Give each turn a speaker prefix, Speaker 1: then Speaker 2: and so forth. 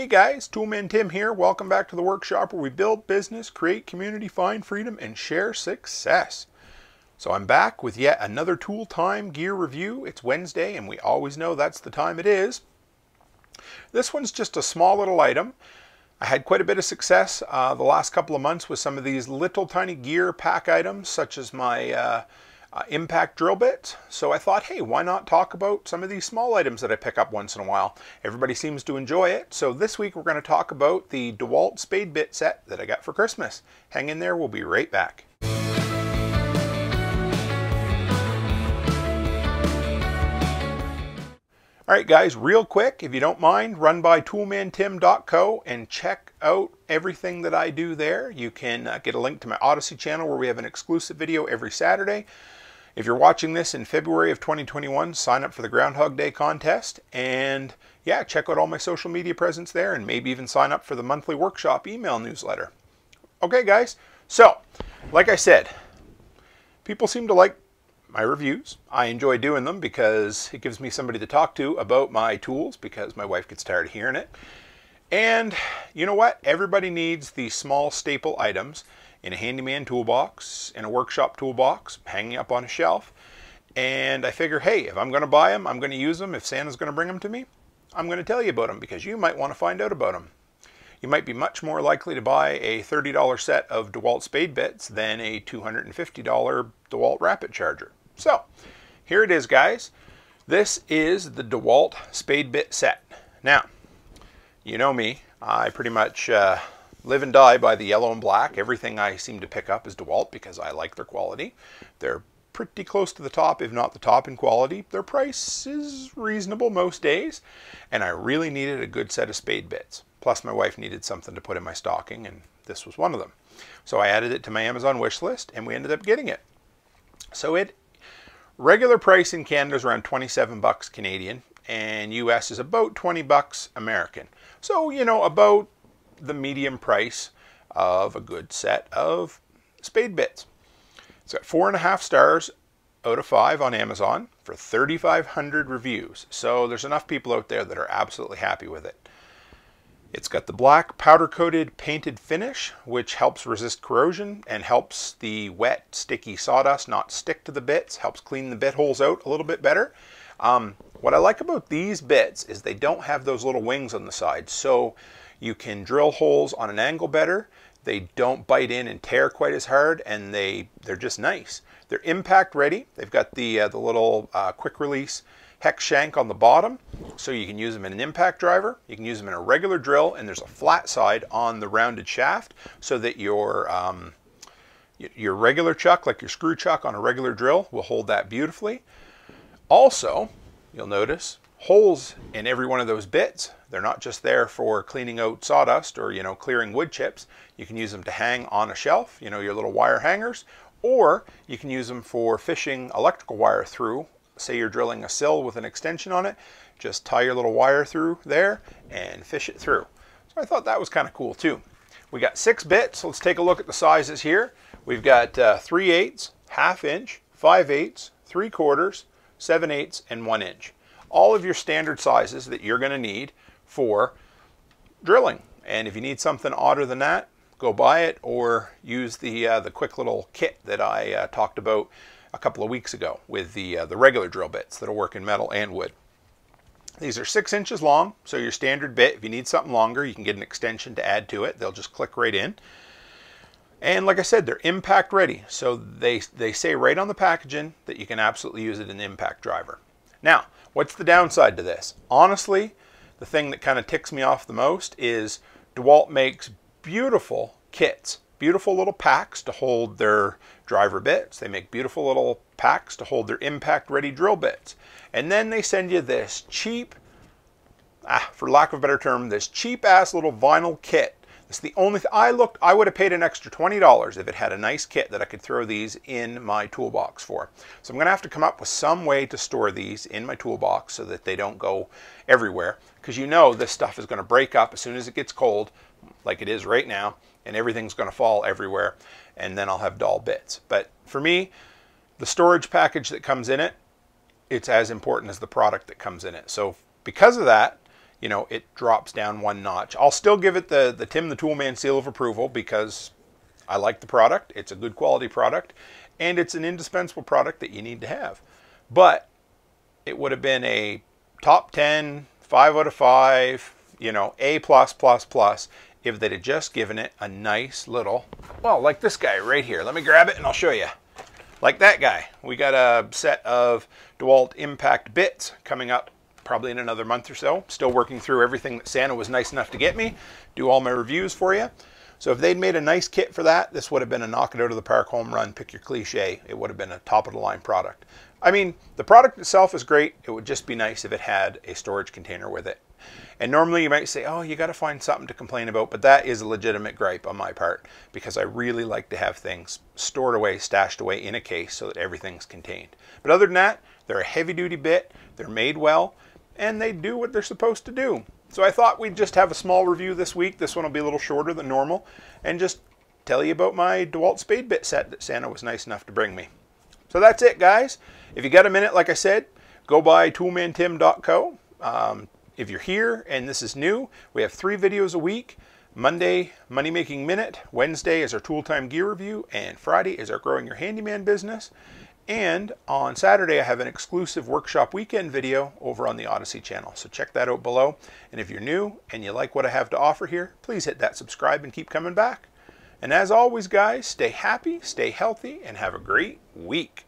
Speaker 1: Hey guys, Toolman Tim here. Welcome back to the workshop where we build business, create community, find freedom, and share success. So I'm back with yet another Tool Time gear review. It's Wednesday and we always know that's the time it is. This one's just a small little item. I had quite a bit of success the last couple of months with some of these little tiny gear pack items, such as my impact drill bits. So I thought, hey, why not talk about some of these small items that I pick up once in a while? Everybody seems to enjoy it. So this week we're going to talk about the DEWALT SPADE bit set that I got for Christmas. Hang in there, we'll be right back. Alright guys, real quick, if you don't mind, run by toolmantim.co and check out everything that I do there. You can get a link to my Odyssey channel where we have an exclusive video every Saturday. If you're watching this in February of 2021, sign up for the Groundhog Day contest. And yeah, check out all my social media presence there and maybe even sign up for the monthly workshop email newsletter. Okay guys, so like I said, people seem to like my reviews. I enjoy doing them because it gives me somebody to talk to about my tools because my wife gets tired of hearing it. And you know what? Everybody needs these small staple items in a handyman toolbox, in a workshop toolbox, hanging up on a shelf. And I figure, hey, if I'm going to buy them, I'm going to use them. If Santa's going to bring them to me, I'm going to tell you about them because you might want to find out about them. You might be much more likely to buy a $30 set of DEWALT SPADE bits than a $250 DEWALT rapid charger. So, here it is guys. This is the DEWALT SPADE bit set. Now, you know me, I pretty much live and die by the yellow and black. Everything I seem to pick up is DEWALT because I like their quality. They're pretty close to the top, if not the top in quality. Their price is reasonable most days, and I really needed a good set of SPADE bits. Plus my wife needed something to put in my stocking, and this was one of them. So I added it to my Amazon wish list, and we ended up getting it. So regular price in Canada is around 27 bucks Canadian, and US is about 20 bucks American. So, you know, about the medium price of a good set of SPADE bits. It's got 4.5 stars out of 5 on Amazon for 3,500 reviews. So there's enough people out there that are absolutely happy with it. It's got the black powder-coated painted finish, which helps resist corrosion and helps the wet, sticky sawdust not stick to the bits, helps clean the bit holes out a little bit better. What I like about these bits is they don't have those little wings on the side, so you can drill holes on an angle better. They don't bite in and tear quite as hard, and they're just nice. They're impact ready. They've got the little quick release hex shank on the bottom, so you can use them in an impact driver, you can use them in a regular drill, and there's a flat side on the rounded shaft so that your regular chuck, like your screw chuck on a regular drill, will hold that beautifully. Also, you'll notice holes in every one of those bits. They're not just there for cleaning out sawdust or, you know, clearing wood chips. You can use them to hang on a shelf, you know, your little wire hangers, or you can use them for fishing electrical wire through. Say you're drilling a sill with an extension on it, just tie your little wire through there and fish it through. So I thought that was kind of cool too. We got 6 bits. Let's take a look at the sizes here. We've got 3/8, 1/2 inch, 5/8, 3/4, 7/8, and 1 inch. All of your standard sizes that you're going to need for drilling. And if you need something odder than that, go buy it or use the quick little kit that I talked about a couple of weeks ago with the regular drill bits that'll work in metal and wood. These are 6 inches long, so your standard bit. If you need something longer, you can get an extension to add to it. They'll just click right in. And like I said, they're impact ready. So they say right on the packaging that you can absolutely use it in an impact driver. Now, what's the downside to this? Honestly, the thing that kind of ticks me off the most is DEWALT makes beautiful kits. Beautiful little packs to hold their driver bits. They make beautiful little packs to hold their impact ready drill bits. And then they send you this cheap, for lack of a better term, this cheap ass little vinyl kit. It's the only thing I would have paid an extra $20 if it had a nice kit that I could throw these in my toolbox for. So I'm going to have to come up with some way to store these in my toolbox so that they don't go everywhere. Because you know this stuff is going to break up as soon as it gets cold, like it is right now, and everything's going to fall everywhere, and then I'll have dull bits. But for me, the storage package that comes in it, it's as important as the product that comes in it. So because of that, you know, it drops down one notch. I'll still give it the Tim the Toolman seal of approval because I like the product. It's a good quality product, and it's an indispensable product that you need to have. But it would have been a top 10, 5 out of 5, you know, A+++, if they'd have just given it a nice little, well, like this guy right here. Let me grab it and I'll show you. Like that guy. We got a set of DEWALT Impact bits coming up probably in another month or so. Still working through everything that Santa was nice enough to get me. Do all my reviews for you. So if they'd made a nice kit for that, this would have been a knock it out of the park home run, pick your cliche. It would have been a top of the line product. I mean, the product itself is great. It would just be nice if it had a storage container with it. And normally you might say, oh, you got to find something to complain about, but that is a legitimate gripe on my part because I really like to have things stored away, stashed away in a case so that everything's contained. But other than that, they're a heavy duty bit, they're made well, and they do what they're supposed to do. So I thought we'd just have a small review this week. This one will be a little shorter than normal, and just tell you about my DEWALT Spade bit set that Santa was nice enough to bring me. So that's it, guys. If you got a minute, like I said, go by toolmantim.co. If you're here and this is new, we have 3 videos a week. Monday, Money Making Minute. Wednesday is our Tool Time Gear Review. And Friday is our Growing Your Handyman Business. And on Saturday, I have an exclusive workshop weekend video over on the Odyssey channel. So check that out below. And if you're new and you like what I have to offer here, please hit that subscribe and keep coming back. And as always, guys, stay happy, stay healthy, and have a great week.